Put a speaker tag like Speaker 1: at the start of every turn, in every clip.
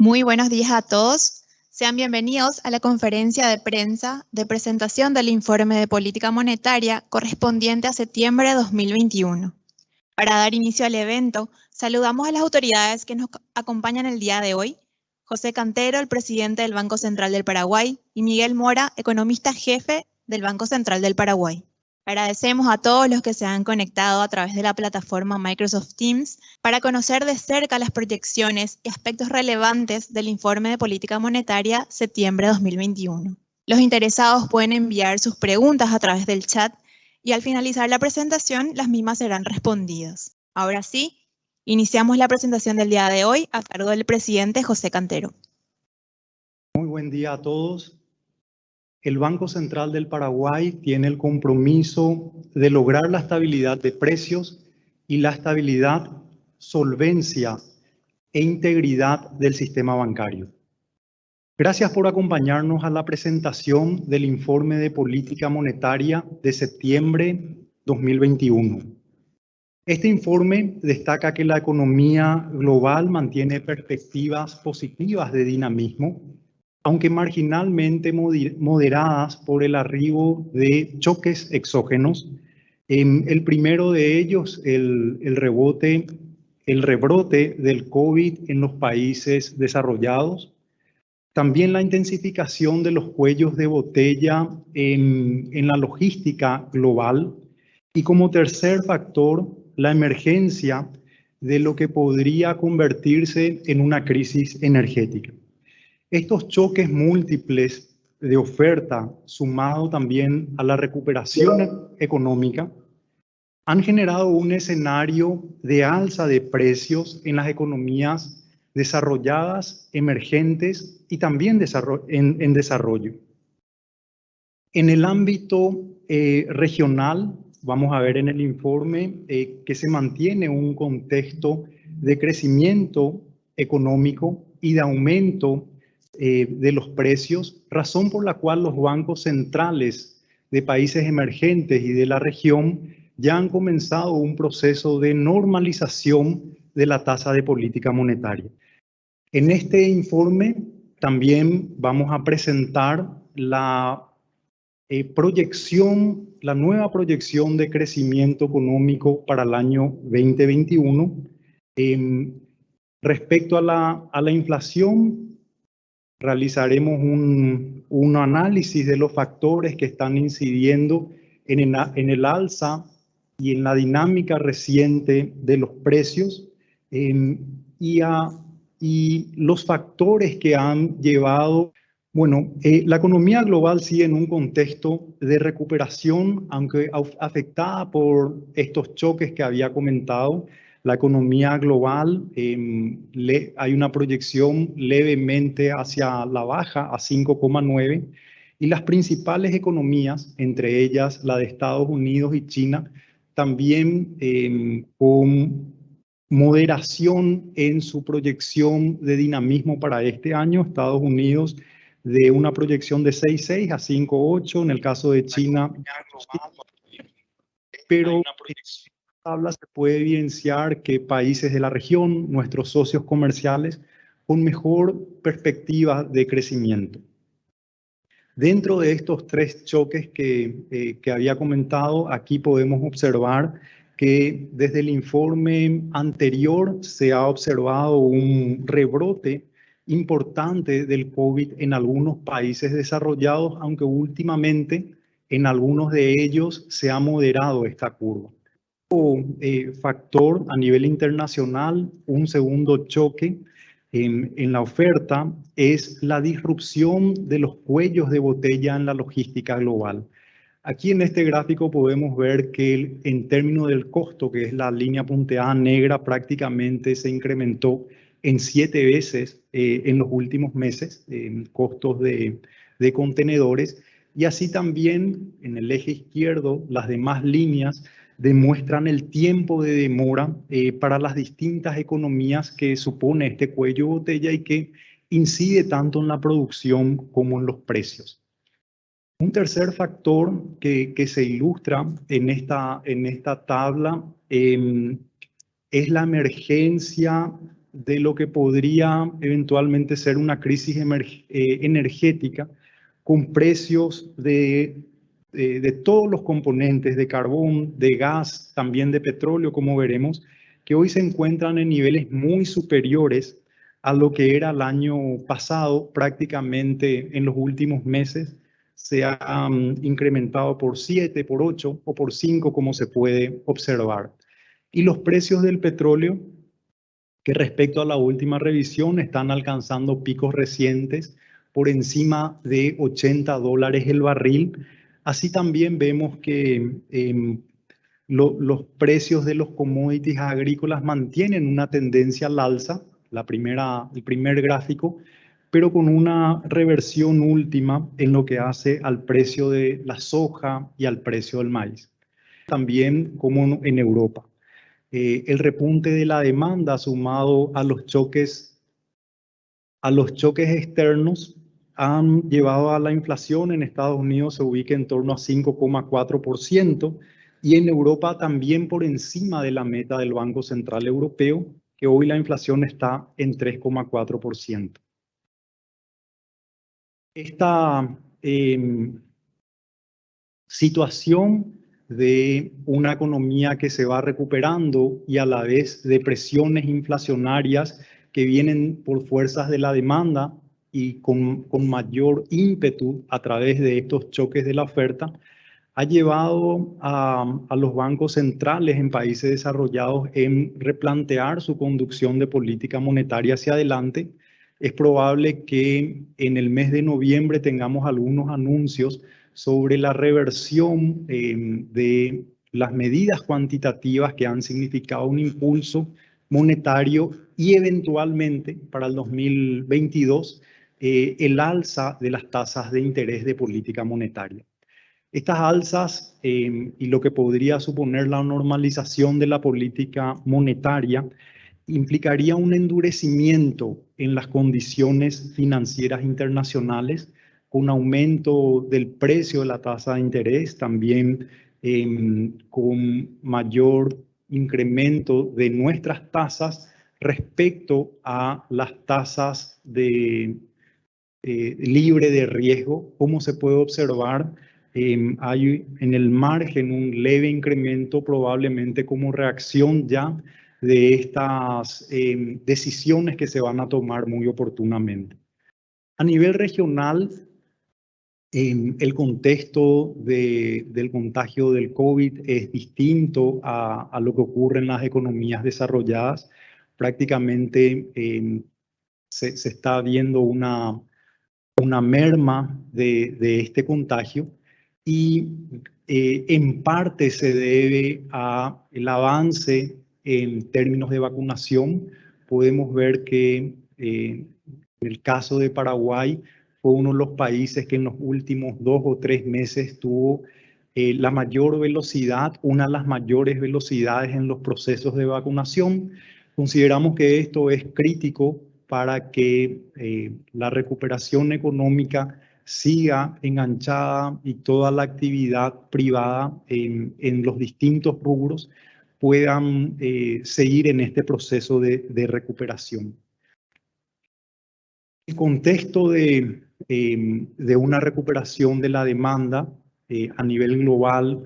Speaker 1: Muy buenos días a todos. Sean bienvenidos a la conferencia de prensa de presentación del informe de política monetaria correspondiente a septiembre de 2021. Para dar inicio al evento, saludamos a las autoridades que nos acompañan el día de hoy: José Cantero, el presidente del Banco Central del Paraguay, y Miguel Mora, economista jefe del Banco Central del Paraguay. Agradecemos a todos los que se han conectado a través de la plataforma Microsoft Teams para conocer de cerca las proyecciones y aspectos relevantes del informe de política monetaria septiembre 2021. Los interesados pueden enviar sus preguntas a través del chat y al finalizar la presentación las mismas serán respondidas. Ahora sí, iniciamos la presentación del día de hoy a cargo del presidente José Cantero.
Speaker 2: Muy buen día a todos. El Banco Central del Paraguay tiene el compromiso de lograr la estabilidad de precios y la estabilidad, solvencia e integridad del sistema bancario. Gracias por acompañarnos a la presentación del informe de política monetaria de septiembre 2021. Este informe destaca que la economía global mantiene perspectivas positivas de dinamismo, aunque marginalmente moderadas por el arribo de choques exógenos. El primero de ellos, el rebrote del COVID en los países desarrollados. También la intensificación de los cuellos de botella en la logística global. Y como tercer factor, la emergencia de lo que podría convertirse en una crisis energética. Estos choques múltiples de oferta, sumado también a la recuperación económica, han generado un escenario de alza de precios en las economías desarrolladas, emergentes y también en desarrollo. En el ámbito regional, vamos a ver en el informe que se mantiene un contexto de crecimiento económico y de aumento de los precios, razón por la cual los bancos centrales de países emergentes y de la región ya han comenzado un proceso de normalización de la tasa de política monetaria. En este informe también vamos a presentar la nueva proyección de crecimiento económico para el año 2021. Respecto a la inflación, realizaremos un análisis de los factores que están incidiendo en el alza y en la dinámica reciente de los precios y los factores que han llevado. Bueno, la economía global sigue en un contexto de recuperación, aunque afectada por estos choques que había comentado. La economía global hay una proyección levemente hacia la baja, a 5,9, y las principales economías, entre ellas la de Estados Unidos y China, también con moderación en su proyección de dinamismo para este año. Estados Unidos de una proyección de 6,6 a 5,8, en el caso de China, pero tabla se puede evidenciar que países de la región, nuestros socios comerciales, con mejor perspectiva de crecimiento. Dentro de estos tres choques que había comentado, aquí podemos observar que desde el informe anterior se ha observado un rebrote importante del COVID en algunos países desarrollados, aunque últimamente en algunos de ellos se ha moderado esta curva. Factor a nivel internacional, un segundo choque en la oferta, es la disrupción de los cuellos de botella en la logística global. Aquí en este gráfico podemos ver que en términos del costo, que es la línea punteada negra, prácticamente se incrementó en 7 veces en los últimos meses en costos de contenedores, y así también en el eje izquierdo las demás líneas demuestran el tiempo de demora para las distintas economías que supone este cuello de botella y que incide tanto en la producción como en los precios. Un tercer factor que se ilustra en esta tabla es la emergencia de lo que podría eventualmente ser una crisis energética con precios de todos los componentes, de carbón, de gas, también de petróleo, como veremos, que hoy se encuentran en niveles muy superiores a lo que era el año pasado. Prácticamente en los últimos meses se ha incrementado por 7, por 8 o por 5, como se puede observar. Y los precios del petróleo, que respecto a la última revisión están alcanzando picos recientes por encima de $80 el barril. Así también vemos que los precios de los commodities agrícolas mantienen una tendencia al alza, el primer gráfico, pero con una reversión última en lo que hace al precio de la soja y al precio del maíz. También como en Europa. El repunte de la demanda sumado a los choques externos han llevado a la inflación en Estados Unidos se ubica en torno a 5,4% y en Europa también por encima de la meta del Banco Central Europeo, que hoy la inflación está en 3,4%. Esta situación de una economía que se va recuperando y a la vez de presiones inflacionarias que vienen por fuerzas de la demanda y con mayor ímpetu a través de estos choques de la oferta, ha llevado a los bancos centrales en países desarrollados en replantear su conducción de política monetaria hacia adelante. Es probable que en el mes de noviembre tengamos algunos anuncios sobre la reversión de las medidas cuantitativas que han significado un impulso monetario y eventualmente para el 2022 el alza de las tasas de interés de política monetaria. Estas alzas y lo que podría suponer la normalización de la política monetaria implicaría un endurecimiento en las condiciones financieras internacionales, con aumento del precio de la tasa de interés, también con mayor incremento de nuestras tasas respecto a las tasas libre de riesgo. Como se puede observar, hay en el margen un leve incremento probablemente como reacción ya de estas decisiones que se van a tomar muy oportunamente. A nivel regional, el contexto del contagio del COVID es distinto a lo que ocurre en las economías desarrolladas. Prácticamente se está viendo una merma de este contagio y en parte se debe al avance en términos de vacunación. Podemos ver que en el caso de Paraguay fue uno de los países que en los últimos 2 o 3 meses tuvo la mayor velocidad, una de las mayores velocidades en los procesos de vacunación. Consideramos que esto es crítico para que la recuperación económica siga enganchada y toda la actividad privada en los distintos rubros puedan seguir en este proceso de recuperación. El contexto de una recuperación de la demanda a nivel global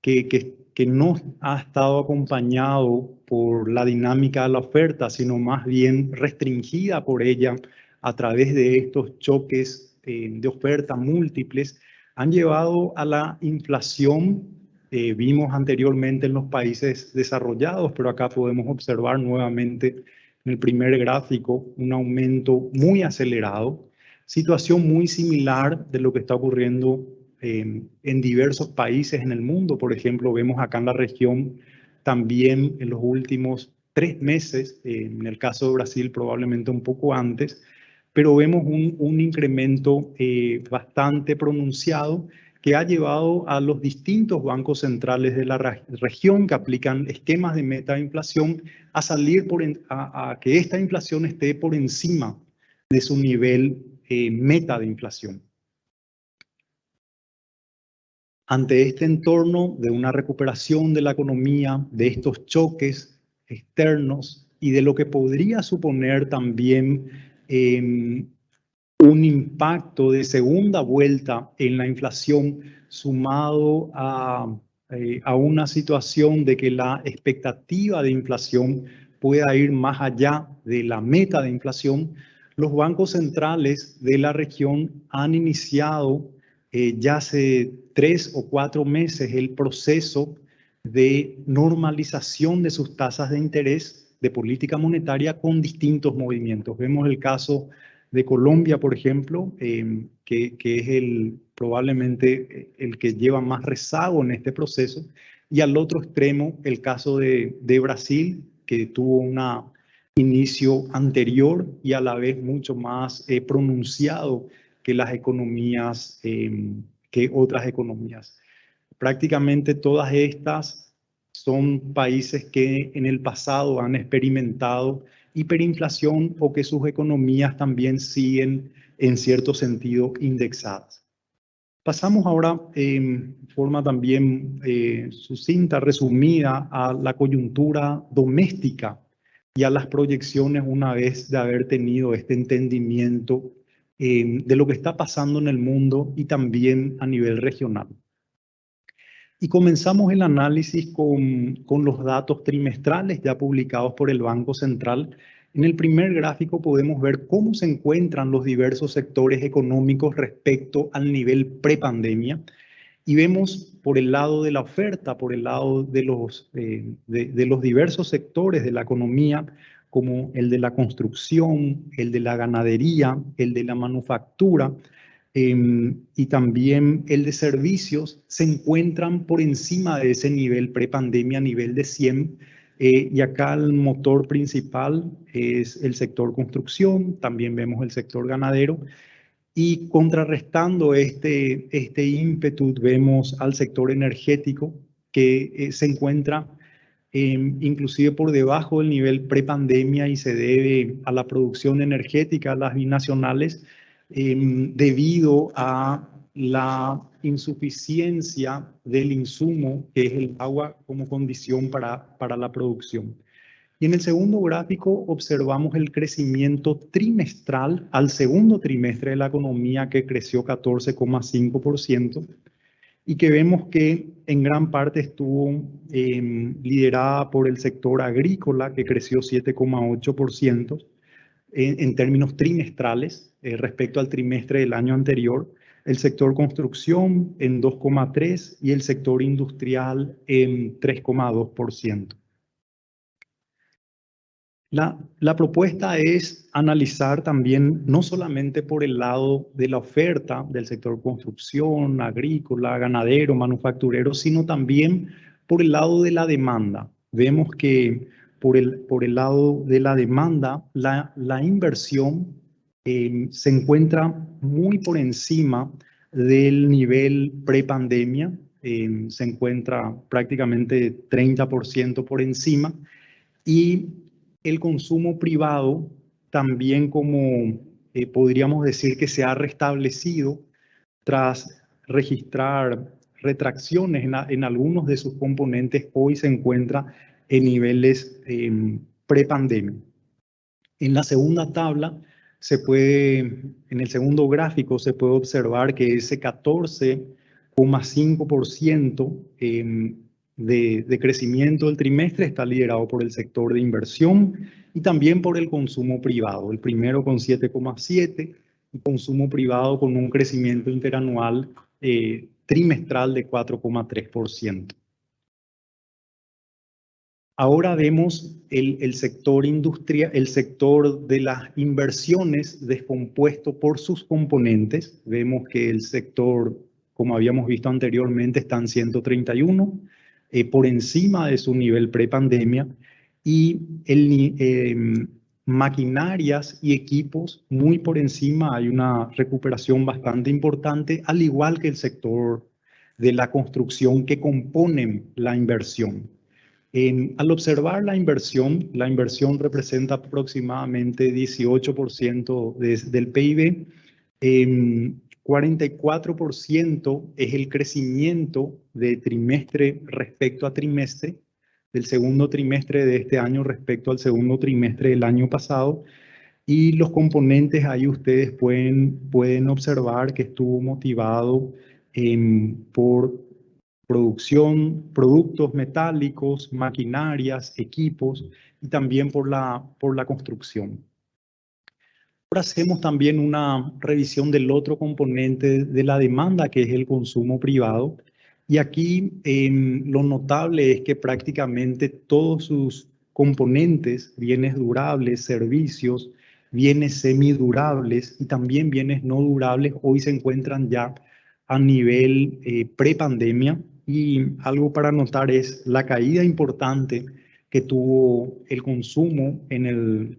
Speaker 2: que no ha estado acompañado por la dinámica de la oferta, sino más bien restringida por ella a través de estos choques de oferta múltiples, han llevado a la inflación. Vimos anteriormente en los países desarrollados, pero acá podemos observar nuevamente en el primer gráfico un aumento muy acelerado, situación muy similar de lo que está ocurriendo en diversos países en el mundo. Por ejemplo, vemos acá en la región también en los últimos 3 meses, en el caso de Brasil probablemente un poco antes, pero vemos un incremento bastante pronunciado que ha llevado a los distintos bancos centrales de la región que aplican esquemas de meta de inflación a salir a que esta inflación esté por encima de su nivel meta de inflación. Ante este entorno de una recuperación de la economía, de estos choques externos y de lo que podría suponer también un impacto de segunda vuelta en la inflación sumado a una situación de que la expectativa de inflación pueda ir más allá de la meta de inflación, los bancos centrales de la región han iniciado ya hace 3 o 4 meses el proceso de normalización de sus tasas de interés de política monetaria con distintos movimientos. Vemos el caso de Colombia, por ejemplo, que es probablemente el que lleva más rezago en este proceso, y al otro extremo el caso de Brasil, que tuvo un inicio anterior y a la vez mucho más pronunciado que las economías, que otras economías. Prácticamente todas estas son países que en el pasado han experimentado hiperinflación o que sus economías también siguen en cierto sentido indexadas. Pasamos ahora en forma también sucinta, resumida, a la coyuntura doméstica y a las proyecciones una vez de haber tenido este entendimiento de lo que está pasando en el mundo y también a nivel regional. Y comenzamos el análisis con los datos trimestrales ya publicados por el Banco Central. En el primer gráfico podemos ver cómo se encuentran los diversos sectores económicos respecto al nivel prepandemia. Y vemos por el lado de la oferta, por el lado de los diversos sectores de la economía, como el de la construcción, el de la ganadería, el de la manufactura, y también el de servicios, se encuentran por encima de ese nivel prepandemia, nivel de 100. Y acá el motor principal es el sector construcción, también vemos el sector ganadero. Y contrarrestando este ímpetu, vemos al sector energético que se encuentra inclusive por debajo del nivel prepandemia y se debe a la producción energética, las binacionales, debido a la insuficiencia del insumo, que es el agua como condición para la producción. Y en el segundo gráfico observamos el crecimiento trimestral al segundo trimestre de la economía, que creció 14,5%, y que vemos que en gran parte estuvo liderada por el sector agrícola, que creció 7,8% en términos trimestrales respecto al trimestre del año anterior, el sector construcción en 2,3% y el sector industrial en 3,2%. La propuesta es analizar también, no solamente por el lado de la oferta del sector construcción, agrícola, ganadero, manufacturero, sino también por el lado de la demanda. Vemos que por el lado de la demanda, la inversión se encuentra muy por encima del nivel prepandemia, se encuentra prácticamente 30% por encima, y el consumo privado también, como podríamos decir que se ha restablecido tras registrar retracciones en algunos de sus componentes, hoy se encuentra en niveles prepandemia. En la segunda tabla en el segundo gráfico se puede observar que ese 14,5% de crecimiento del trimestre está liderado por el sector de inversión y también por el consumo privado. El primero con 7,7% y consumo privado con un crecimiento interanual trimestral de 4,3%. Ahora vemos el sector industria, el sector de las inversiones descompuesto por sus componentes. Vemos que el sector, como habíamos visto anteriormente, está en 131, por encima de su nivel prepandemia, y maquinarias y equipos muy por encima. Hay una recuperación bastante importante, al igual que el sector de la construcción, que componen la inversión. Al observar la inversión representa aproximadamente 18% del PIB. 44% es el crecimiento de trimestre respecto a trimestre, segundo trimestre de este año respecto al segundo trimestre del año pasado. Y los componentes ahí ustedes pueden observar que estuvo motivado por producción, productos metálicos, maquinarias, equipos y también por la construcción. Ahora hacemos también una revisión del otro componente de la demanda, que es el consumo privado. Y aquí lo notable es que prácticamente todos sus componentes, bienes durables, servicios, bienes semidurables y también bienes no durables, hoy se encuentran ya a nivel prepandemia. Y algo para notar es la caída importante que tuvo el consumo en el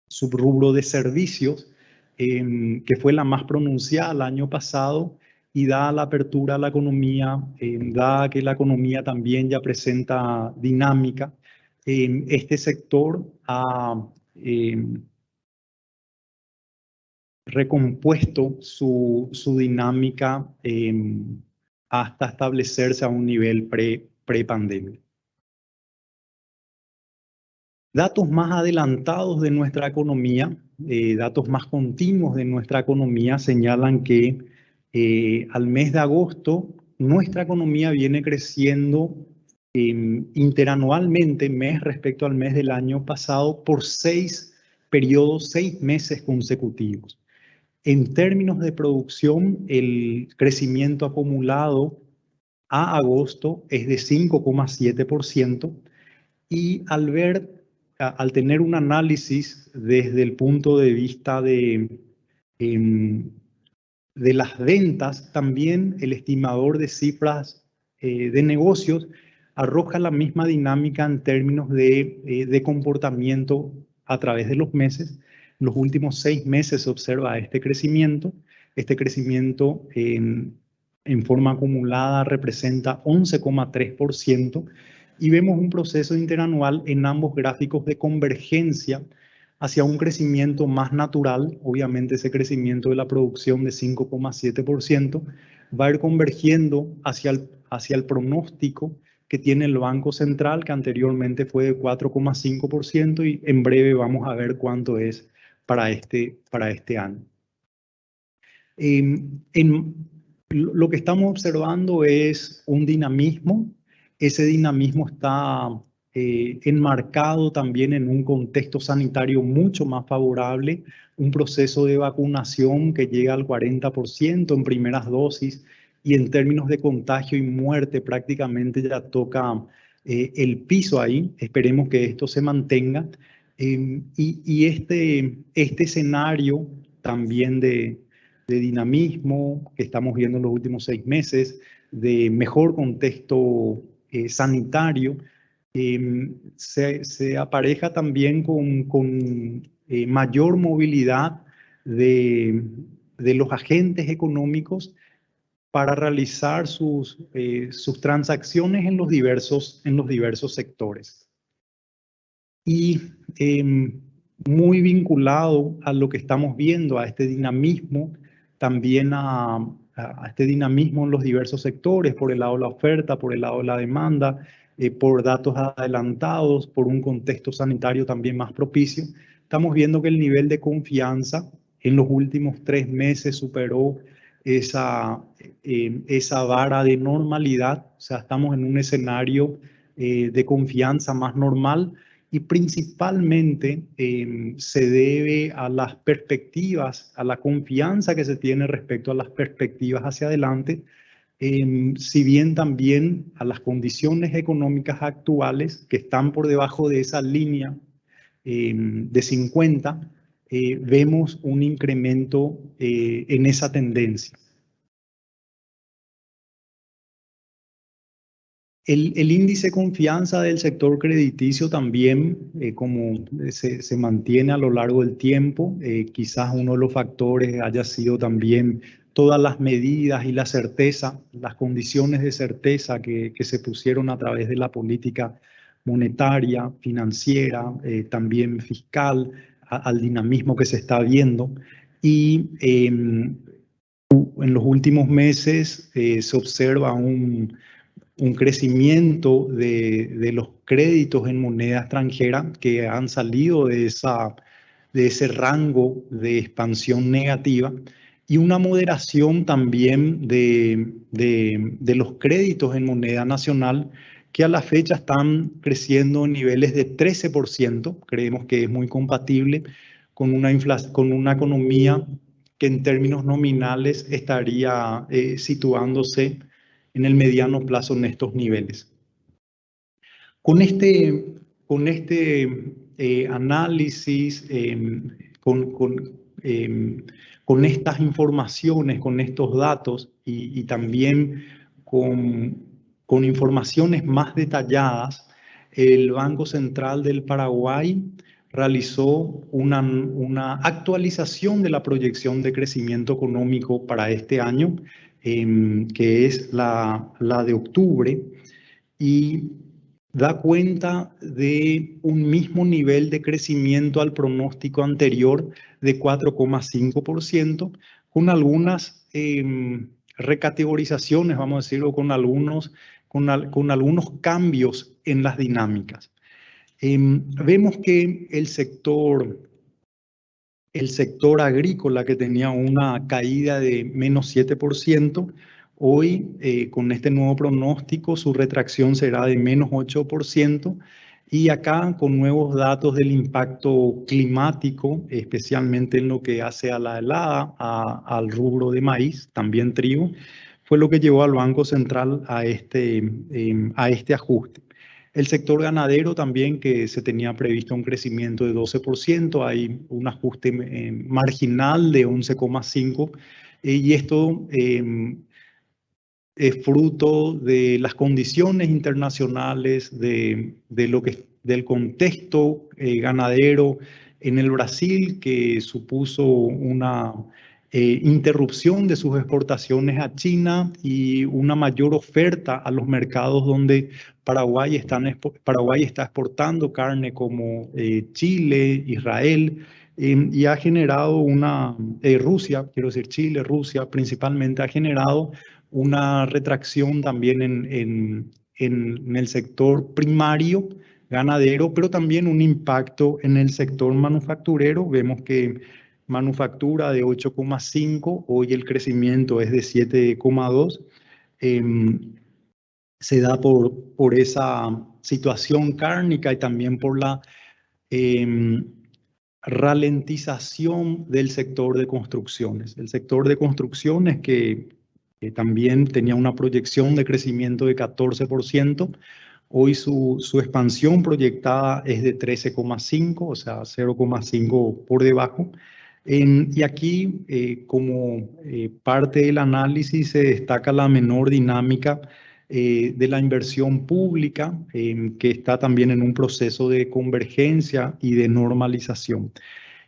Speaker 2: subrubro de servicios, que fue la más pronunciada el año pasado, y dada la apertura a la economía, dada que la economía también ya presenta dinámica, este sector ha recompuesto su dinámica hasta establecerse a un nivel prepandemia. Datos más adelantados de nuestra economía, datos más continuos de nuestra economía señalan que al mes de agosto nuestra economía viene creciendo interanualmente, mes respecto al mes del año pasado, por 6 periodos, 6 meses consecutivos. En términos de producción, el crecimiento acumulado a agosto es de 5,7%, y al tener un análisis desde el punto de vista de las ventas, también el estimador de cifras de negocios arroja la misma dinámica en términos de comportamiento a través de los meses. En los últimos 6 meses se observa este crecimiento. Este crecimiento en forma acumulada representa 11,3%. Y vemos un proceso interanual en ambos gráficos de convergencia hacia un crecimiento más natural. Obviamente ese crecimiento de la producción de 5,7% va a ir convergiendo hacia el pronóstico que tiene el Banco Central, que anteriormente fue de 4,5%, y en breve vamos a ver cuánto es para este año. Lo que estamos observando es un dinamismo. Ese dinamismo está enmarcado también en un contexto sanitario mucho más favorable, un proceso de vacunación que llega al 40% en primeras dosis, y en términos de contagio y muerte prácticamente ya toca el piso ahí. Esperemos que esto se mantenga. Y este escenario también de dinamismo que estamos viendo en los últimos 6 meses, de mejor contexto sanitario, se apareja también con mayor movilidad de los agentes económicos para realizar sus transacciones en los diversos sectores. Y muy vinculado a lo que estamos viendo, a este dinamismo, también a este dinamismo en los diversos sectores, por el lado de la oferta, por el lado de la demanda, por datos adelantados, por un contexto sanitario también más propicio. Estamos viendo que el nivel de confianza en los últimos 3 meses superó esa vara de normalidad. O sea, estamos en un escenario de confianza más normal, y principalmente se debe a las perspectivas, a la confianza que se tiene respecto a las perspectivas hacia adelante, si bien también a las condiciones económicas actuales que están por debajo de esa línea de 50, vemos un incremento en esa tendencia. El índice de confianza del sector crediticio también, como se mantiene a lo largo del tiempo, quizás uno de los factores haya sido también todas las medidas y la certeza, las condiciones de certeza que se pusieron a través de la política monetaria, financiera, también fiscal, al dinamismo que se está viendo. Y en los últimos meses se observa un crecimiento de los créditos en moneda extranjera que han salido de ese rango de expansión negativa y una moderación también de los créditos en moneda nacional que a la fecha están creciendo en niveles de 13%. Creemos que es muy compatible con con una economía que en términos nominales estaría situándose en el mediano plazo en estos niveles. Con este análisis, con estas informaciones, con estos datos y también con informaciones más detalladas, el Banco Central del Paraguay realizó una actualización de la proyección de crecimiento económico para este año, que es la de octubre, y da cuenta de un mismo nivel de crecimiento al pronóstico anterior de 4,5%, con algunas recategorizaciones, vamos a decirlo, con algunos cambios en las dinámicas. Vemos que el sector agrícola, que tenía una caída de menos 7%, hoy con este nuevo pronóstico su retracción será de menos 8%, y acá con nuevos datos del impacto climático, especialmente en lo que hace a la helada, al rubro de maíz, también trigo, fue lo que llevó al Banco Central a este ajuste. El sector ganadero también, que se tenía previsto un crecimiento de 12%, hay un ajuste marginal de 11,5%, y esto es fruto de las condiciones internacionales, del contexto ganadero en el Brasil, que supuso una interrupción de sus exportaciones a China y una mayor oferta a los mercados donde Paraguay está exportando carne, como Chile, Israel, y ha generado Rusia, quiero decir Chile, Rusia principalmente, ha generado una retracción también en el sector primario ganadero, pero también un impacto en el sector manufacturero. Vemos que manufactura de 8,5, hoy el crecimiento es de 7,2. Se da por esa situación cárnica y también por la ralentización del sector de construcciones. El sector de construcciones, que también tenía una proyección de crecimiento de 14%, hoy su expansión proyectada es de 13,5, o sea, 0,5 por debajo. Y aquí, como parte del análisis, se destaca la menor dinámica de la inversión pública, que está también en un proceso de convergencia y de normalización.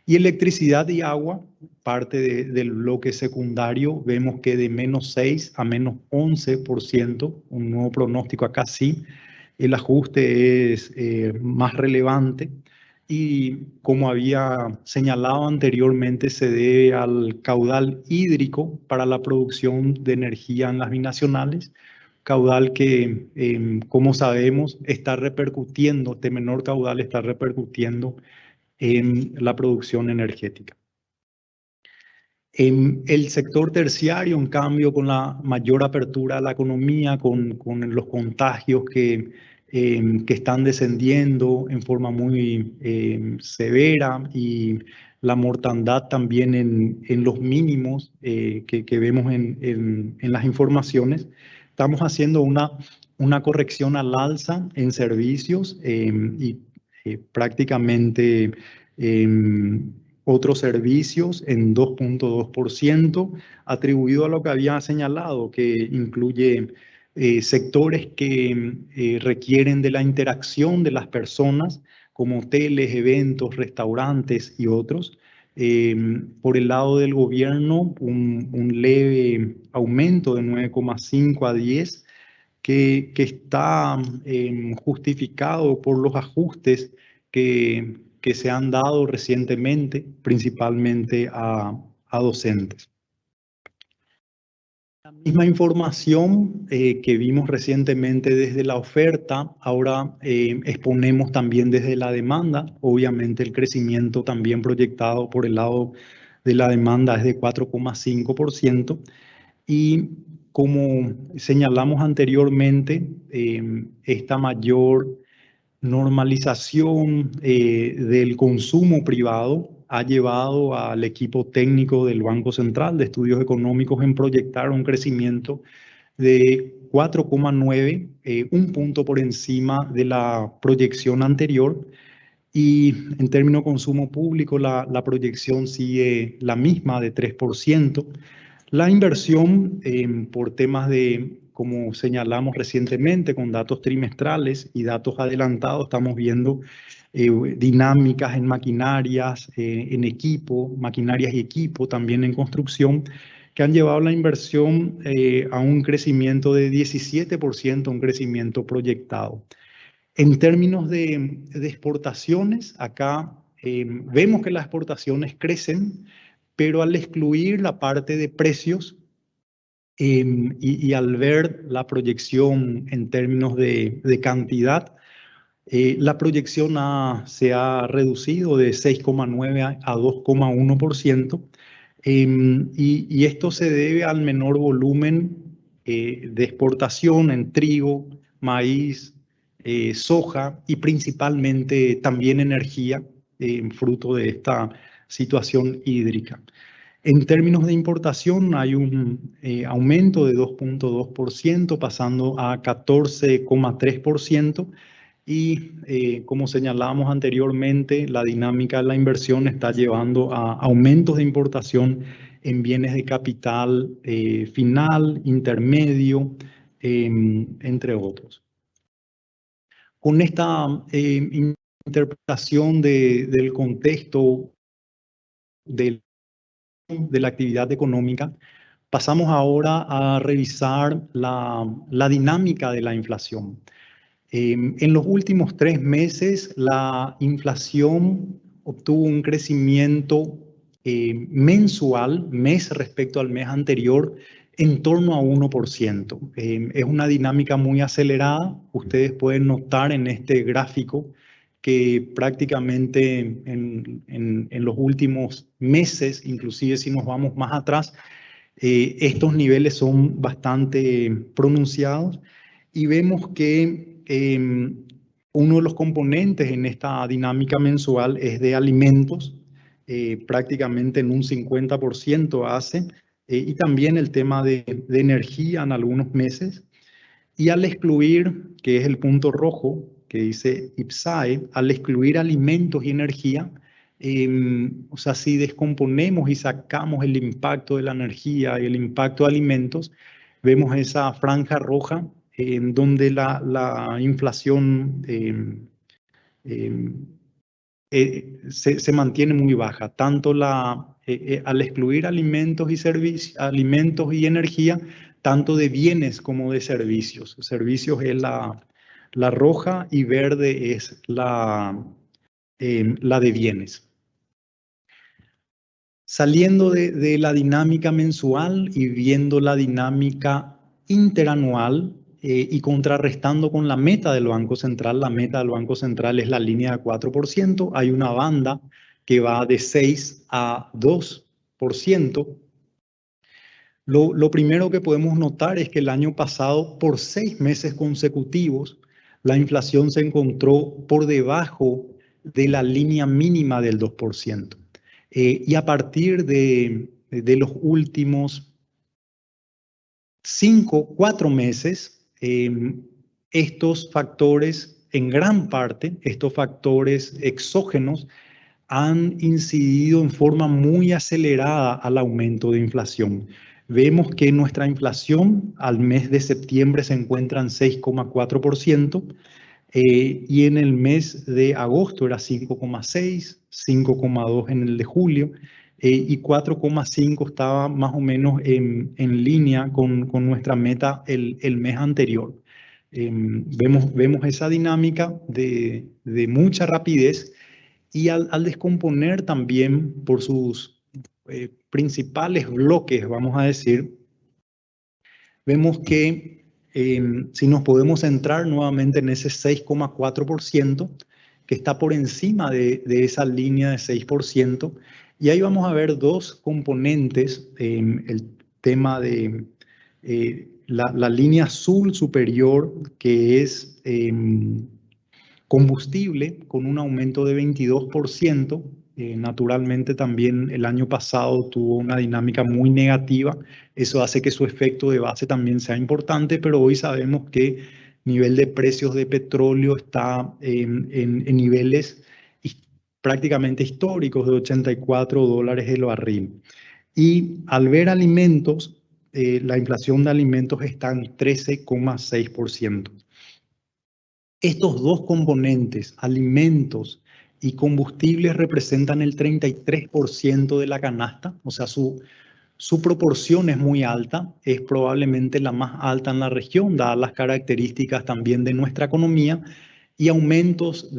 Speaker 2: Y electricidad y agua, parte del bloque secundario, vemos que de menos 6 a menos 11%, un nuevo pronóstico. Acá sí, el ajuste es más relevante, y como había señalado anteriormente, se debe al caudal hídrico para la producción de energía en las binacionales, caudal que, como sabemos, está repercutiendo, este menor caudal está repercutiendo en la producción energética. En el sector terciario, en cambio, con la mayor apertura a la economía, con los contagios que están descendiendo en forma muy severa, y la mortandad también en los mínimos que vemos en las informaciones, estamos haciendo una corrección al alza en servicios, y prácticamente otros servicios en 2,2%, atribuido a lo que había señalado, que incluye sectores que requieren de la interacción de las personas, como hoteles, eventos, restaurantes y otros. Por el lado del gobierno, un leve aumento de 9,5 a 10, que está justificado por los ajustes que se han dado recientemente, principalmente a docentes. Misma información que vimos recientemente desde la oferta, ahora exponemos también desde la demanda. Obviamente el crecimiento también proyectado por el lado de la demanda es de 4,5%. Y como señalamos anteriormente, esta mayor normalización del consumo privado ha llevado al equipo técnico del Banco Central de Estudios Económicos en proyectar un crecimiento de 4,9, un punto por encima de la proyección anterior. Y en términos de consumo público, la proyección sigue la misma de 3%. La inversión, por temas de, como señalamos recientemente, con datos trimestrales y datos adelantados, estamos viendo dinámicas en maquinarias, en equipo, maquinarias y equipo, también en construcción, que han llevado la inversión a un crecimiento de 17%, un crecimiento proyectado. En términos de exportaciones, acá vemos que las exportaciones crecen, pero al excluir la parte de precios y al ver la proyección en términos de cantidad, la proyección se ha reducido de 6,9 a 2,1%, y esto se debe al menor volumen de exportación en trigo, maíz, soja y principalmente también energía, fruto de esta situación hídrica. En términos de importación hay un aumento de 2,2%, pasando a 14,3%. Y como señalábamos anteriormente, la dinámica de la inversión está llevando a aumentos de importación en bienes de capital final, intermedio, entre otros. Con esta interpretación del contexto de la actividad económica, pasamos ahora a revisar la dinámica de la inflación. En los últimos 3 meses, la inflación obtuvo un crecimiento mensual, mes respecto al mes anterior, en torno a 1%. Es una dinámica muy acelerada. Ustedes pueden notar en este gráfico que prácticamente en los últimos meses, inclusive si nos vamos más atrás, estos niveles son bastante pronunciados, y vemos que uno de los componentes en esta dinámica mensual es de alimentos, prácticamente en un 50% hace, y también el tema de energía en algunos meses. Y al excluir, que es el punto rojo que dice IPSAE, al excluir alimentos y energía, o sea, si descomponemos y sacamos el impacto de la energía y el impacto de alimentos, vemos esa franja roja en donde la inflación se mantiene muy baja, tanto al excluir alimentos y alimentos y energía, tanto de bienes como de servicios. Servicios es la roja y verde es la de bienes. Saliendo de la dinámica mensual y viendo la dinámica interanual y contrarrestando con la meta del Banco Central, la meta del Banco Central es la línea de 4%, hay una banda que va de 6 a 2%. Lo primero que podemos notar es que el año pasado, por 6 meses consecutivos, la inflación se encontró por debajo de la línea mínima del 2%. Y a partir de los últimos 4 meses, estos factores, en gran parte, estos factores exógenos, han incidido en forma muy acelerada al aumento de inflación. Vemos que nuestra inflación al mes de septiembre se encuentra en 6,4%. Y en el mes de agosto era 5,6, 5,2 en el de julio, y 4,5 estaba más o menos en línea con nuestra meta el mes anterior. Vemos esa dinámica de mucha rapidez, y al descomponer también por sus principales bloques, vamos a decir, vemos que si nos podemos centrar nuevamente en ese 6,4%, que está por encima de esa línea de 6%, y ahí vamos a ver dos componentes, el tema de la línea azul superior, que es combustible, con un aumento de 22%. Naturalmente también el año pasado tuvo una dinámica muy negativa. Eso hace que su efecto de base también sea importante, pero hoy sabemos que nivel de precios de petróleo está en niveles prácticamente históricos de $84 el barril. Y al ver alimentos, la inflación de alimentos está en 13,6%. Estos dos componentes, alimentos y combustibles, representan el 33% de la canasta, o sea, su proporción es muy alta, es probablemente la más alta en la región, dadas las características también de nuestra economía, y aumentos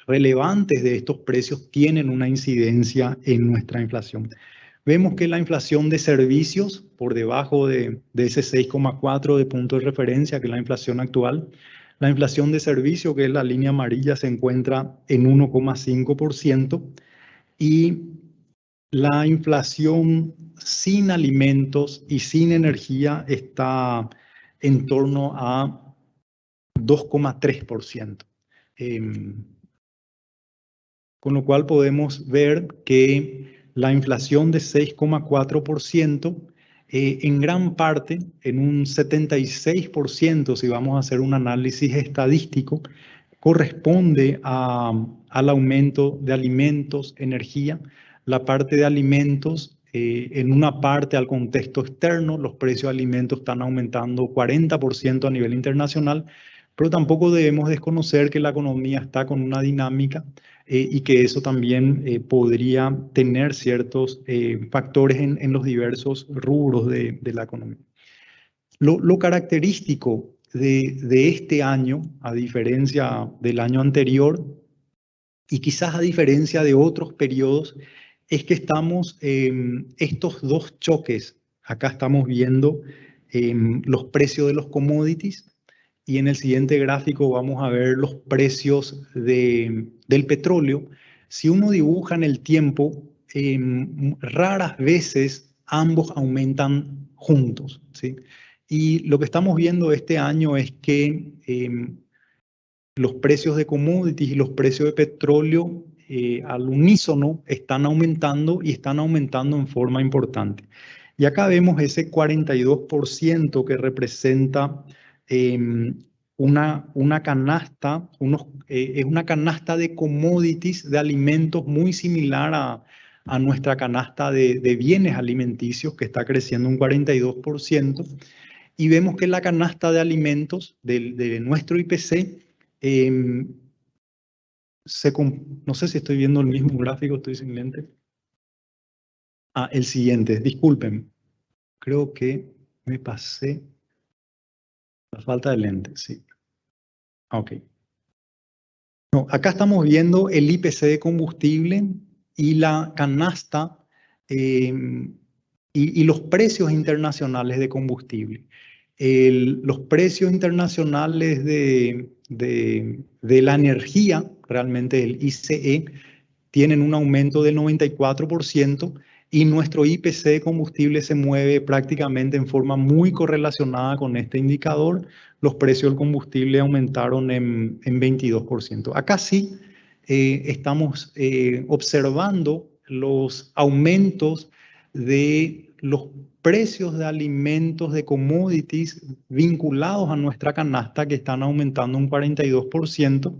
Speaker 2: relevantes de estos precios tienen una incidencia en nuestra inflación. Vemos que la inflación de servicios, por debajo de ese 6,4 de punto de referencia, que es la inflación actual, la inflación de servicio, que es la línea amarilla, se encuentra en 1,5%, y la inflación sin alimentos y sin energía está en torno a 2,3%. Con lo cual podemos ver que la inflación de 6,4%, en gran parte, en un 76%, si vamos a hacer un análisis estadístico, corresponde al aumento de alimentos, energía. La parte de alimentos, en una parte al contexto externo, los precios de alimentos están aumentando 40% a nivel internacional, pero tampoco debemos desconocer que la economía está con una dinámica y que eso también podría tener ciertos factores en los diversos rubros de la economía. Lo característico de este año, a diferencia del año anterior y quizás a diferencia de otros periodos, es que estamos estos dos choques. Acá estamos viendo los precios de los commodities, y en el siguiente gráfico vamos a ver los precios del petróleo. Si uno dibuja en el tiempo, raras veces ambos aumentan juntos, ¿sí? Y lo que estamos viendo este año es que los precios de commodities y los precios de petróleo al unísono están aumentando, y están aumentando en forma importante. Y acá vemos ese 42% que representa una canasta, es una canasta de commodities, de alimentos, muy similar a nuestra canasta de bienes alimenticios, que está creciendo un 42%. Y vemos que la canasta de alimentos de nuestro IPC, no sé si estoy viendo el mismo gráfico, estoy sin lente. El siguiente, disculpen. Creo que me pasé la falta de lente, sí. Ok. No, acá estamos viendo el IPC de combustible y la canasta y los precios internacionales de combustible. Los precios internacionales de la energía, realmente el ICE, tienen un aumento del 94%, y nuestro IPC de combustible se mueve prácticamente en forma muy correlacionada con este indicador. Los precios del combustible aumentaron en 22%. Acá sí estamos observando los aumentos de los precios de alimentos, de commodities vinculados a nuestra canasta, que están aumentando un 42%,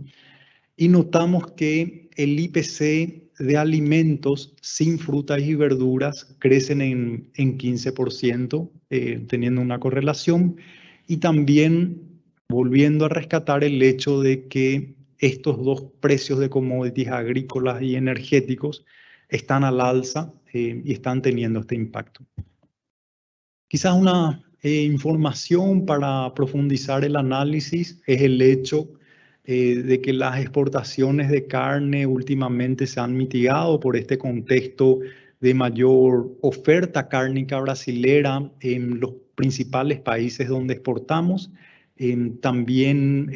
Speaker 2: y notamos que el IPC de alimentos sin frutas y verduras crecen en 15%, teniendo una correlación, y también volviendo a rescatar el hecho de que estos dos precios de commodities agrícolas y energéticos están al alza y están teniendo este impacto. Quizás una información para profundizar el análisis es el hecho de que las exportaciones de carne últimamente se han mitigado por este contexto de mayor oferta cárnica brasilera. Los principales países donde exportamos. También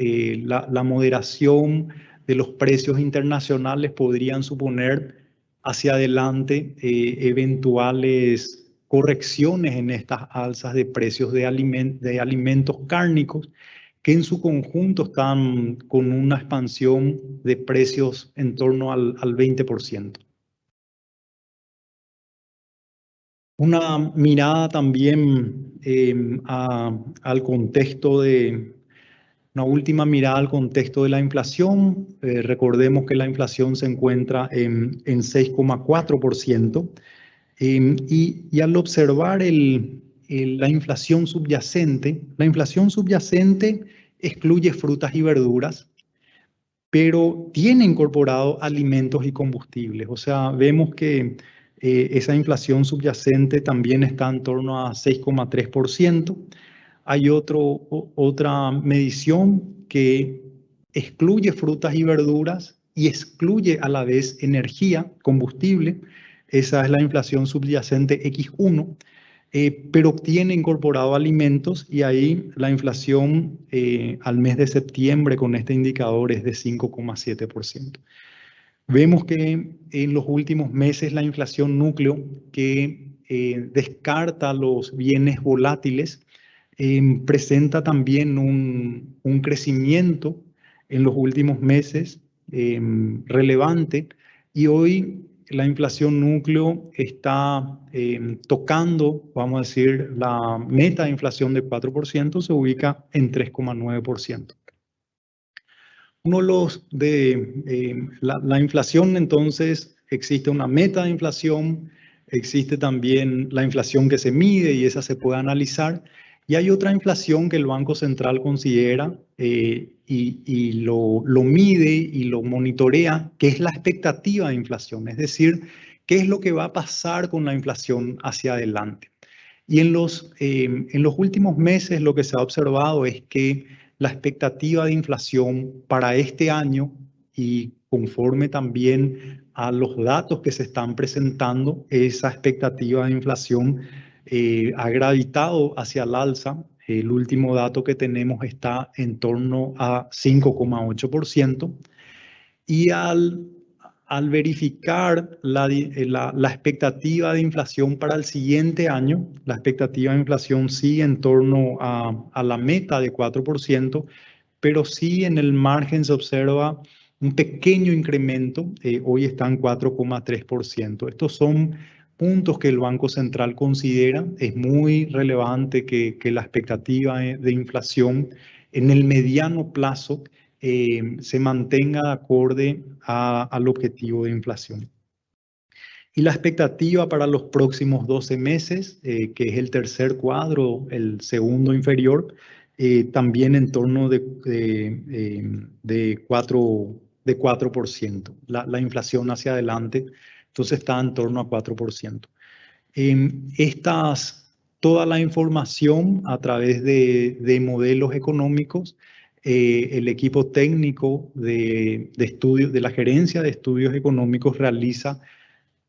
Speaker 2: la moderación de los precios internacionales podrían suponer hacia adelante eventuales correcciones en estas alzas de precios de alimentos cárnicos, que en su conjunto están con una expansión de precios en torno al 20%. Una mirada también al contexto una última mirada al contexto de la inflación. Recordemos que la inflación se encuentra en 6,4%. Y al observar la inflación subyacente excluye frutas y verduras, pero tiene incorporado alimentos y combustibles. O sea, vemos que esa inflación subyacente también está en torno a 6,3%. Hay otra medición que excluye frutas y verduras y excluye a la vez energía, combustible. Esa es la inflación subyacente X1, pero tiene incorporado alimentos, y ahí la inflación al mes de septiembre con este indicador es de 5,7%. Vemos que en los últimos meses la inflación núcleo, que descarta los bienes volátiles, presenta también un crecimiento en los últimos meses relevante, y hoy la inflación núcleo está tocando, vamos a decir, la meta de inflación de 4%, se ubica en 3,9%. La inflación, entonces, existe una meta de inflación, existe también la inflación que se mide y esa se puede analizar, y hay otra inflación que el Banco Central considera y lo mide y lo monitorea, que es la expectativa de inflación, es decir, qué es lo que va a pasar con la inflación hacia adelante. Y en los últimos meses lo que se ha observado es que la expectativa de inflación para este año, y conforme también a los datos que se están presentando, esa expectativa de inflación ha gravitado hacia el alza. El último dato que tenemos está en torno a 5,8%. Y al verificar la expectativa de inflación para el siguiente año, la expectativa de inflación sigue en torno a la meta de 4%, pero sí en el margen se observa un pequeño incremento, hoy está en 4,3%. Estos son puntos que el Banco Central considera. Es muy relevante que la expectativa de inflación en el mediano plazo se mantenga acorde al objetivo de inflación. Y la expectativa para los próximos 12 meses, que es el tercer cuadro, el segundo inferior, también en torno de 4%. La inflación hacia adelante, entonces está en torno a 4%. Toda la información a través de modelos económicos, el equipo técnico de la Gerencia de Estudios Económicos realiza,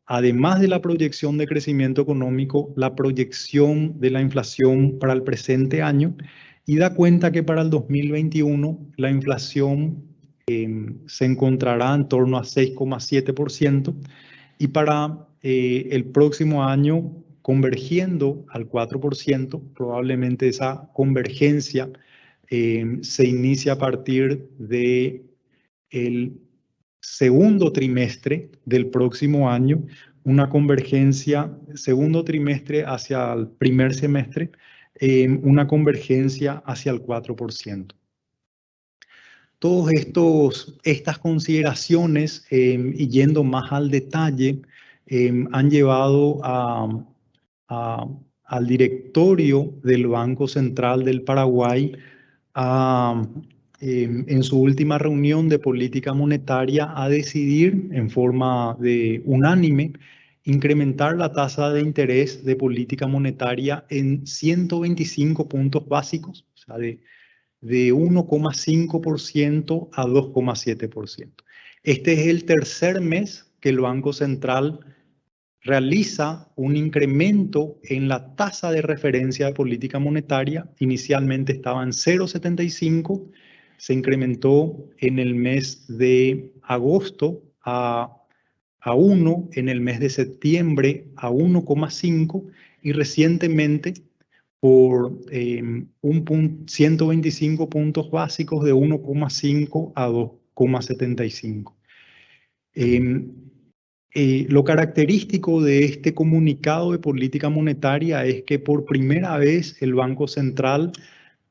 Speaker 2: además de la proyección de crecimiento económico, la proyección de la inflación para el presente año, y da cuenta que para el 2021 la inflación se encontrará en torno a 6,7%, y para el próximo año convergiendo al 4%, probablemente esa convergencia se inicia a partir del segundo trimestre del próximo año, una convergencia segundo trimestre hacia el primer semestre, una convergencia hacia el 4%. Todas estas consideraciones, y yendo más al detalle, han llevado al directorio del Banco Central del Paraguay en su última reunión de política monetaria a decidir en forma unánime incrementar la tasa de interés de política monetaria en 125 puntos básicos, o sea, de 1,5% a 2,7%. Este es el tercer mes que el Banco Central realiza un incremento en la tasa de referencia de política monetaria. Inicialmente estaba en 0,75, se incrementó en el mes de agosto a 1, en el mes de septiembre a 1,5 y recientemente por 125 puntos básicos de 1,5 a 2,75. Lo característico de este comunicado de política monetaria es que por primera vez el Banco Central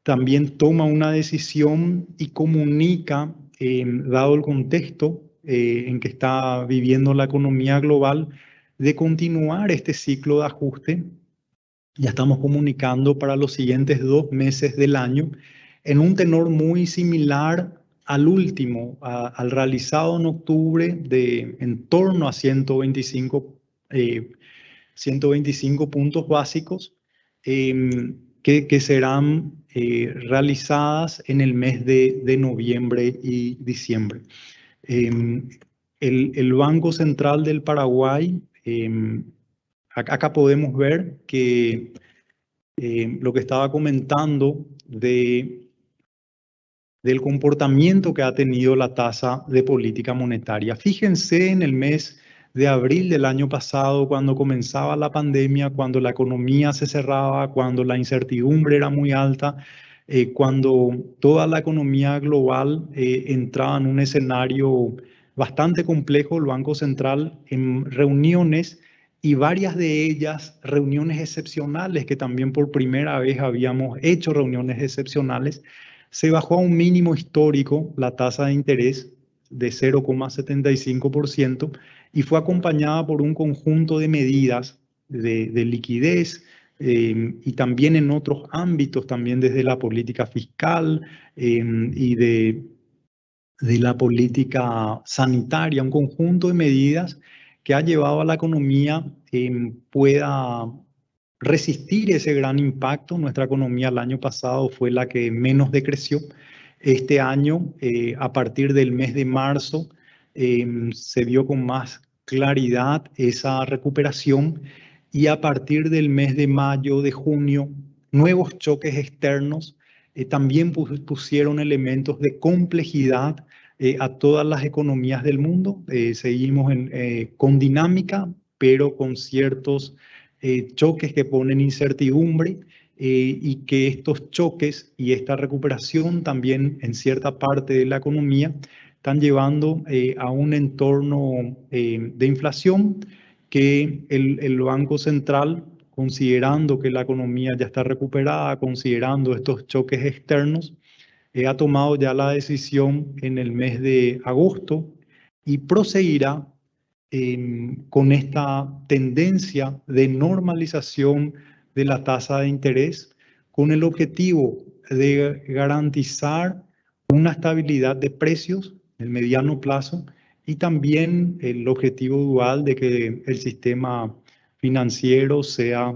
Speaker 2: también toma una decisión y comunica, dado el contexto en que está viviendo la economía global, de continuar este ciclo de ajuste. Ya estamos comunicando para los siguientes 2 meses del año en un tenor muy similar al último, al realizado en octubre, de en torno a 125 puntos básicos, que serán realizadas en el mes de noviembre y diciembre. El Banco Central del Paraguay, acá podemos ver que lo que estaba comentando del comportamiento que ha tenido la tasa de política monetaria. Fíjense en el mes de abril del año pasado, cuando comenzaba la pandemia, cuando la economía se cerraba, cuando la incertidumbre era muy alta, cuando toda la economía global entraba en un escenario bastante complejo, el Banco Central en reuniones, y varias de ellas reuniones excepcionales, que también por primera vez habíamos hecho reuniones excepcionales, se bajó a un mínimo histórico la tasa de interés de 0,75% y fue acompañada por un conjunto de medidas de liquidez y también en otros ámbitos, también desde la política fiscal y de la política sanitaria, un conjunto de medidas que ha llevado a la economía pueda resistir ese gran impacto. Nuestra economía el año pasado fue la que menos decreció. Este año, a partir del mes de marzo, se vio con más claridad esa recuperación y a partir del mes de mayo, de junio, nuevos choques externos también pusieron elementos de complejidad a todas las economías del mundo. Seguimos con dinámica, pero con ciertos choques que ponen incertidumbre y que estos choques y esta recuperación también en cierta parte de la economía están llevando a un entorno de inflación que el Banco Central, considerando que la economía ya está recuperada, considerando estos choques externos, ha tomado ya la decisión en el mes de agosto y proseguirá con esta tendencia de normalización de la tasa de interés con el objetivo de garantizar una estabilidad de precios en el mediano plazo y también el objetivo dual de que el sistema financiero sea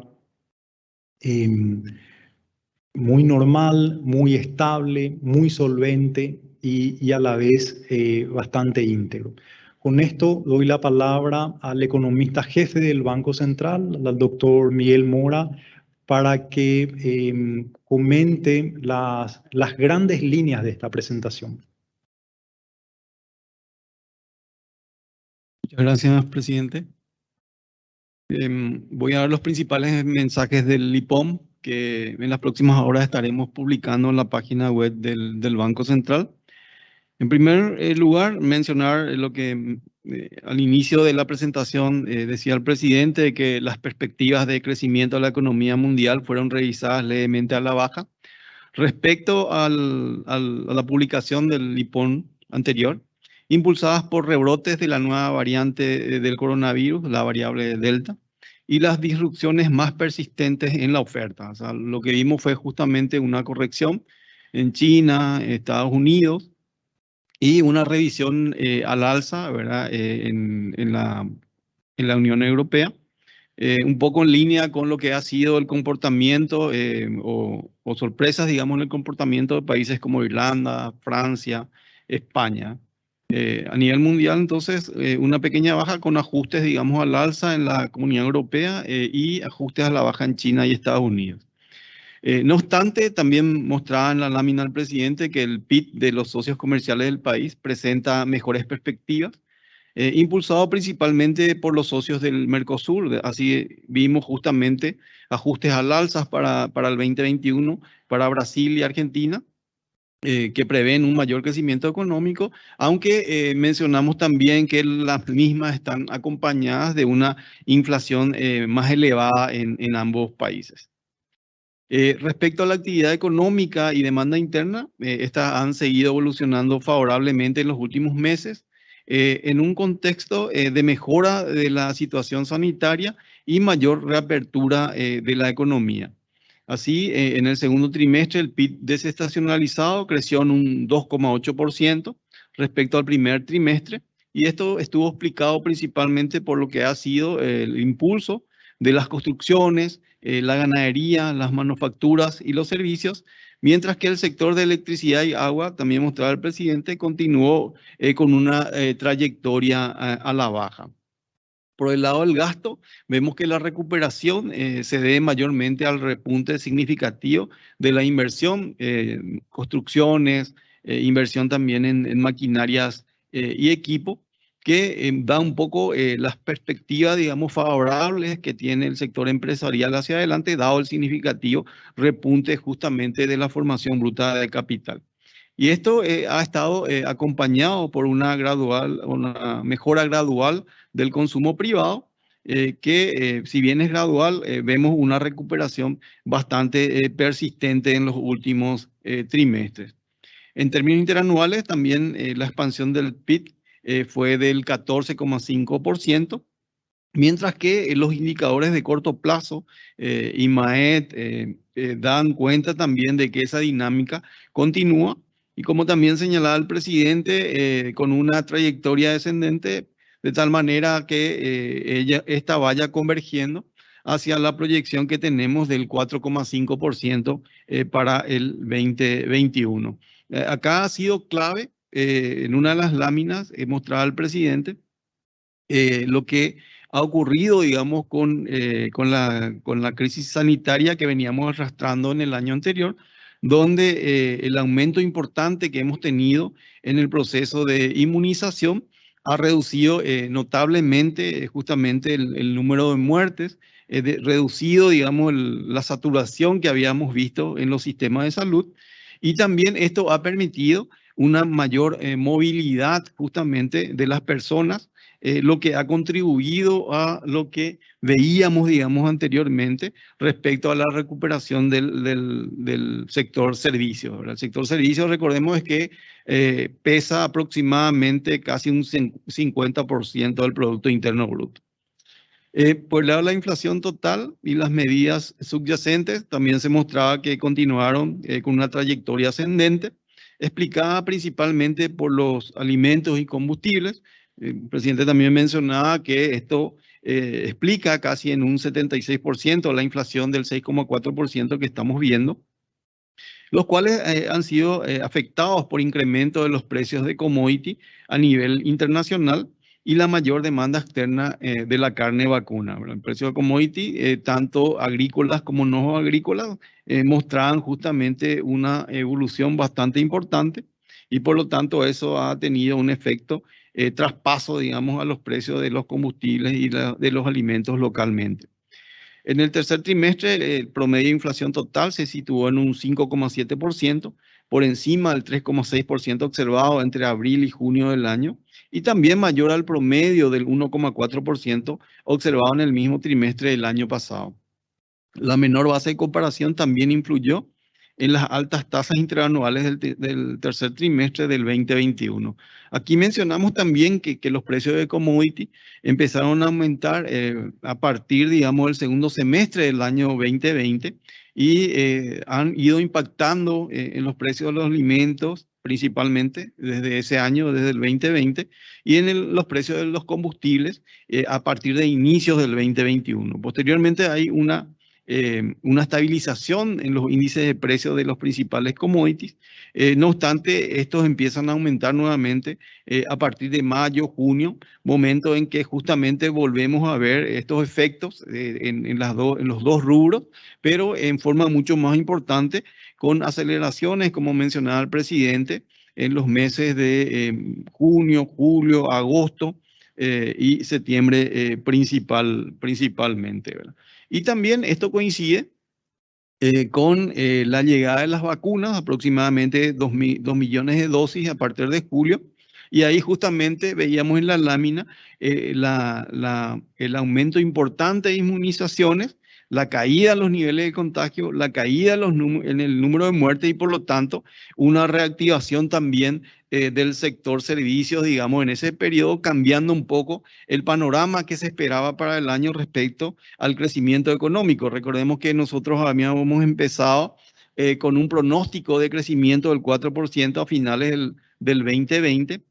Speaker 2: muy normal, muy estable, muy solvente y a la vez bastante íntegro. Con esto doy la palabra al economista jefe del Banco Central, al doctor Miguel Mora, para que comente las grandes líneas de esta presentación.
Speaker 3: Muchas gracias, presidente. Voy a dar los principales mensajes del IPOM que en las próximas horas estaremos publicando en la página web del Banco Central. En primer lugar, mencionar lo que al inicio de la presentación decía el presidente, de que las perspectivas de crecimiento de la economía mundial fueron revisadas levemente a la baja. Respecto a la publicación del IPOM anterior, impulsadas por rebrotes de la nueva variante del coronavirus, la variable Delta, y las disrupciones más persistentes en la oferta. O sea, lo que vimos fue justamente una corrección en China, Estados Unidos, y una revisión al alza, ¿verdad? En la Unión Europea, un poco en línea con lo que ha sido el comportamiento o sorpresas, digamos, en el comportamiento de países como Irlanda, Francia, España. A nivel mundial, entonces, una pequeña baja con ajustes, digamos, al alza en la Comunidad Europea y ajustes a la baja en China y Estados Unidos. No obstante, también mostraba en la lámina del presidente que el PIB de los socios comerciales del país presenta mejores perspectivas, impulsado principalmente por los socios del Mercosur. Así vimos justamente ajustes al alza para el 2021 para Brasil y Argentina, que prevén un mayor crecimiento económico, aunque mencionamos también que las mismas están acompañadas de una inflación más elevada en ambos países. Respecto a la actividad económica y demanda interna, estas han seguido evolucionando favorablemente en los últimos meses, en un contexto de mejora de la situación sanitaria y mayor reapertura de la economía. Así, en el segundo trimestre, el PIB desestacionalizado creció en un 2,8% respecto al primer trimestre, y esto estuvo explicado principalmente por lo que ha sido el impulso de las construcciones, la ganadería, las manufacturas y los servicios, mientras que el sector de electricidad y agua, también mostraba el presidente, continuó con una trayectoria a la baja. Por el lado del gasto, vemos que la recuperación se debe mayormente al repunte significativo de la inversión, construcciones, inversión también en maquinarias y equipo, que da un poco las perspectivas, digamos, favorables que tiene el sector empresarial hacia adelante, dado el significativo repunte justamente de la formación bruta de capital. Y esto ha estado acompañado por una mejora gradual del consumo privado, que si bien es gradual, vemos una recuperación bastante persistente en los últimos trimestres. En términos interanuales, también la expansión del PIB fue del 14,5%, mientras que los indicadores de corto plazo, IMAET, dan cuenta también de que esa dinámica continúa, y como también señalaba el presidente, con una trayectoria descendente, de tal manera que esta vaya convergiendo hacia la proyección que tenemos del 4,5% para el 2021. Acá ha sido clave, en una de las láminas mostraba el presidente, lo que ha ocurrido, digamos, con la crisis sanitaria que veníamos arrastrando en el año anterior, donde el aumento importante que hemos tenido en el proceso de inmunización ha reducido notablemente justamente el número de muertes, reducido, digamos, la saturación que habíamos visto en los sistemas de salud, y también esto ha permitido una mayor movilidad justamente de las personas, lo que ha contribuido a lo que veíamos, digamos, anteriormente respecto a la recuperación del sector servicios. El sector servicios, recordemos, es que pesa aproximadamente casi un 50% del Producto Interno Bruto. Por el lado de la inflación total y las medidas subyacentes, también se mostraba que continuaron con una trayectoria ascendente, explicada principalmente por los alimentos y combustibles. El presidente también mencionaba que esto explica casi en un 76% la inflación del 6,4% que estamos viendo, los cuales han sido afectados por incremento de los precios de commodity a nivel internacional y la mayor demanda externa de la carne vacuna. El precio de commodity, tanto agrícolas como no agrícolas, mostraban justamente una evolución bastante importante, y por lo tanto eso ha tenido un efecto traspaso, digamos, a los precios de los combustibles y de los alimentos localmente. En el tercer trimestre, el promedio de inflación total se situó en un 5,7%, por encima del 3,6% observado entre abril y junio del año, y también mayor al promedio del 1,4% observado en el mismo trimestre del año pasado. La menor base de comparación también influyó en las altas tasas interanuales del tercer trimestre del 2021. Aquí mencionamos también que los precios de commodity empezaron a aumentar a partir, digamos, del segundo semestre del año 2020, y han ido impactando en los precios de los alimentos, principalmente desde ese año, desde el 2020, y en los precios de los combustibles a partir de inicios del 2021. Posteriormente hay una una estabilización en los índices de precios de los principales commodities. No obstante, estos empiezan a aumentar nuevamente a partir de mayo, junio, momento en que justamente volvemos a ver estos efectos en los dos rubros, pero en forma mucho más importante, con aceleraciones, como mencionaba el presidente, en los meses de junio, julio, agosto y septiembre principalmente, ¿verdad? Y también esto coincide con la llegada de las vacunas, aproximadamente 2 millones de dosis a partir de julio. Y ahí justamente veíamos en la lámina el aumento importante de inmunizaciones, la caída en los niveles de contagio, la caída en el número de muertes y por lo tanto una reactivación también del sector servicios, digamos, en ese periodo, cambiando un poco el panorama que se esperaba para el año respecto al crecimiento económico. Recordemos que nosotros habíamos empezado con un pronóstico de crecimiento del 4% a finales del 2020.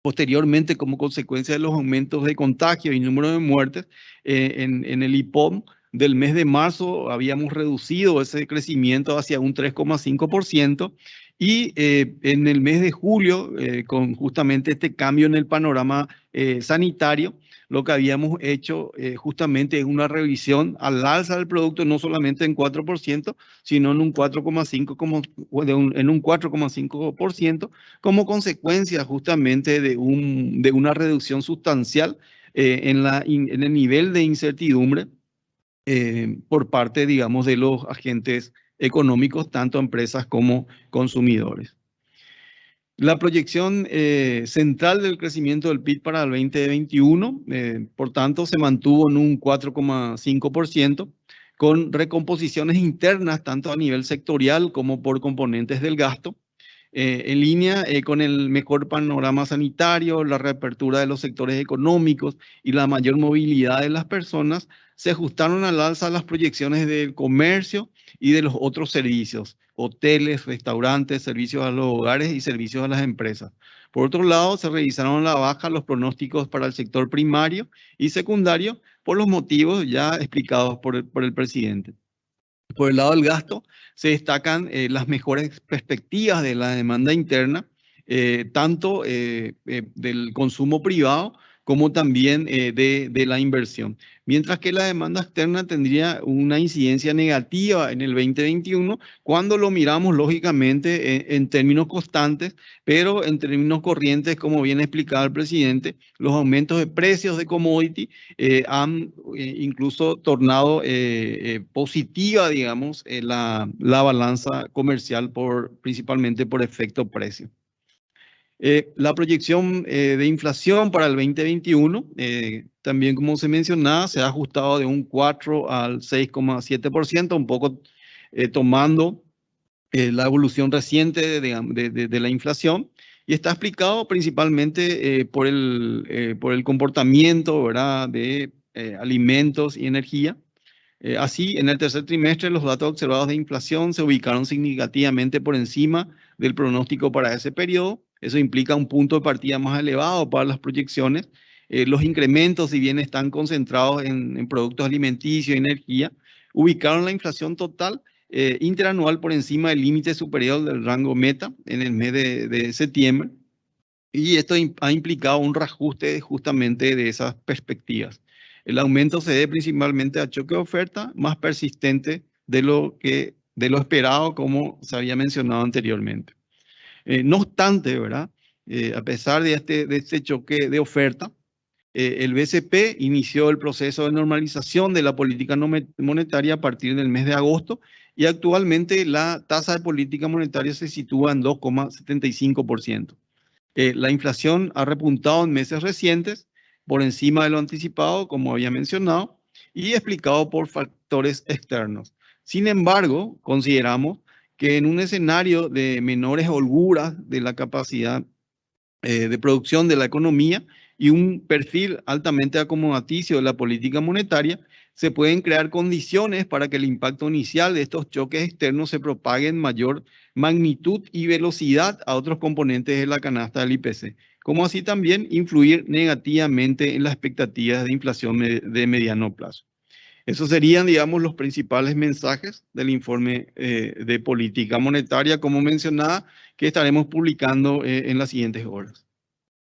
Speaker 3: Posteriormente, como consecuencia de los aumentos de contagio y número de muertes, en el IPOM del mes de marzo habíamos reducido ese crecimiento hacia un 3,5%. Y en el mes de julio, con justamente este cambio en el panorama sanitario, lo que habíamos hecho justamente es una revisión al alza del producto, no solamente en 4%, sino en un 4,5%, como consecuencia justamente de una reducción sustancial en el nivel de incertidumbre por parte, digamos, de los agentes económicos, tanto empresas como consumidores. La proyección central del crecimiento del PIB para el 2021, por tanto, se mantuvo en un 4,5%, con recomposiciones internas, tanto a nivel sectorial como por componentes del gasto, en línea con el mejor panorama sanitario, la reapertura de los sectores económicos y la mayor movilidad de las personas. Se ajustaron al alza las proyecciones del comercio y de los otros servicios, hoteles, restaurantes, servicios a los hogares y servicios a las empresas. Por otro lado, se revisaron a la baja los pronósticos para el sector primario y secundario por los motivos ya explicados por el presidente. Por el lado del gasto, se destacan las mejores perspectivas de la demanda interna, tanto del consumo privado como también de la inversión. Mientras que la demanda externa tendría una incidencia negativa en el 2021 cuando lo miramos lógicamente en términos constantes, pero en términos corrientes, como bien explicaba el presidente, los aumentos de precios de commodity han incluso tornado positiva, digamos, la balanza comercial principalmente por efecto precio. La proyección de inflación para el 2021, también como se mencionaba, se ha ajustado de un 4 al 6,7%, un poco tomando la evolución reciente de la inflación, y está explicado principalmente por el comportamiento, ¿verdad?, de alimentos y energía. Así, en el tercer trimestre, los datos observados de inflación se ubicaron significativamente por encima del pronóstico para ese periodo. Eso implica un punto de partida más elevado para las proyecciones. Los incrementos, si bien están concentrados en productos alimenticios y energía, ubicaron la inflación total interanual por encima del límite superior del rango meta en el mes de septiembre. Y esto ha implicado un reajuste justamente de esas perspectivas. El aumento se debe principalmente a choque de oferta más persistente de lo esperado, como se había mencionado anteriormente. No obstante, ¿verdad? A pesar de este choque de oferta, el BCP inició el proceso de normalización de la política monetaria a partir del mes de agosto y actualmente la tasa de política monetaria se sitúa en 2,75%. La inflación ha repuntado en meses recientes por encima de lo anticipado, como había mencionado, y explicado por factores externos. Sin embargo, consideramos que en un escenario de menores holguras de la capacidad de producción de la economía y un perfil altamente acomodaticio de la política monetaria, se pueden crear condiciones para que el impacto inicial de estos choques externos se propague en mayor magnitud y velocidad a otros componentes de la canasta del IPC, como así también influir negativamente en las expectativas de inflación de mediano plazo. Esos serían, digamos, los principales mensajes del informe de política monetaria, como mencionaba, que estaremos publicando en las siguientes horas.